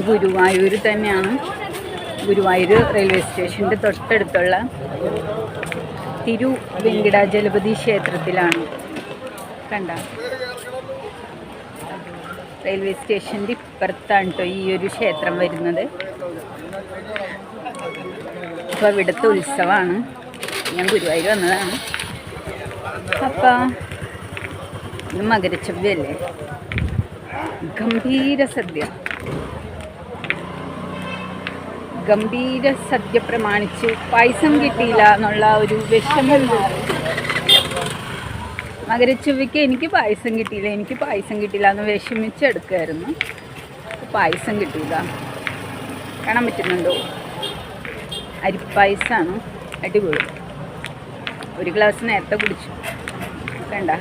ഗുരുവായൂർ തന്നെയാണ്. ഗുരുവായൂർ റെയിൽവേ സ്റ്റേഷൻ്റെ തൊട്ടടുത്തുള്ള തിരുവെങ്കിടാചലപതി ക്ഷേത്രത്തിലാണ്. കണ്ട, റെയിൽവേ സ്റ്റേഷൻ്റെ ഇപ്പുറത്താണ് കേട്ടോ ഈ ഒരു ക്ഷേത്രം വരുന്നത്. അപ്പോൾ ഇവിടുത്തെ ഉത്സവമാണ്. ഞാൻ ഗുരുവായൂർ വന്നതാണ്. അപ്പം ഇത് മകരച്ചൊവ്വയല്ലേ, ഗംഭീര സദ്യ പ്രമാണിച്ച് പായസം കിട്ടിയില്ല എന്നുള്ള ഒരു വിഷമം മാറി. മകരച്ചൊവ്വയ്ക്ക് എനിക്ക് പായസം കിട്ടിയില്ല എന്ന് വിഷമിച്ചെടുക്കുമായിരുന്നു. പായസം കിട്ടിയില്ല. കാണാൻ പറ്റുന്നുണ്ടോ? അരിപ്പായസമാണ്, അടിപൊളി. ഒരു ഗ്ലാസ് നേരത്തെ കുടിച്ചു. കണ്ട,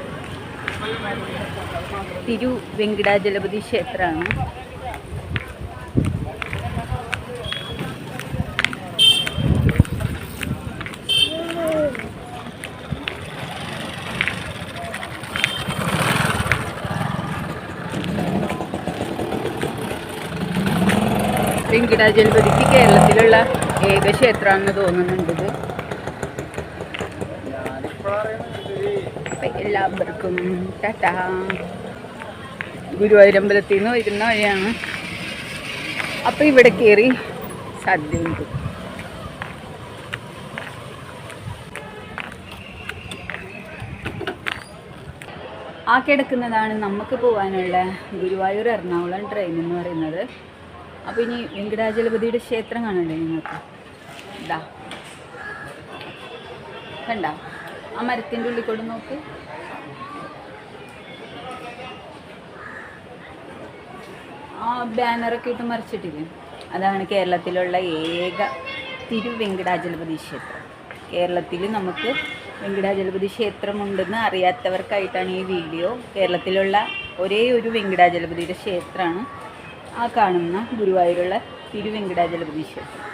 തിരുവെങ്കിടാചലപതി ക്ഷേത്രമാണ്. വെങ്കിടാചലപതിക്ക് കേരളത്തിലുള്ള ഏക ക്ഷേത്രമാണെന്ന് തോന്നുന്നുണ്ട് ഇത്. അപ്പം എല്ലാവർക്കും ടാറ്റാ. ഗുരുവായൂരമ്പലത്തിൽ നിന്ന് വരുന്ന വഴിയാണ്. അപ്പം ഇവിടെ കയറി സദ്യ ഉണ്ട്. ആ കിടക്കുന്നതാണ് നമുക്ക് പോകാനുള്ള ഗുരുവായൂർ എറണാകുളം ട്രെയിൻ എന്ന് പറയുന്നത്. അപ്പോൾ ഇനി വെങ്കിടാചലപതിയുടെ ക്ഷേത്രം കാണണ്ടേ നിങ്ങൾക്ക്? ഇതാ കണ്ട, ആ മരത്തിൻ്റെ ഉള്ളിൽ കൂടെ നോക്ക്. ആ ബാനറൊക്കെ ഇട്ട് മറിച്ചിട്ടില്ലേ, അതാണ് കേരളത്തിലുള്ള ഏക തിരുവെങ്കിടാചലപതി ക്ഷേത്രം. കേരളത്തിൽ നമുക്ക് വെങ്കിടാചലപതി ക്ഷേത്രമുണ്ടെന്ന് അറിയാത്തവർക്കായിട്ടാണ് ഈ വീഡിയോ. കേരളത്തിലുള്ള ഒരേ ഒരു വെങ്കിടാചലപതിയുടെ ക്ഷേത്രമാണ് ആ കാണുന്ന ഗുരുവായൂരുള്ള തിരുവെങ്കിടാചലപതി ക്ഷേത്രം.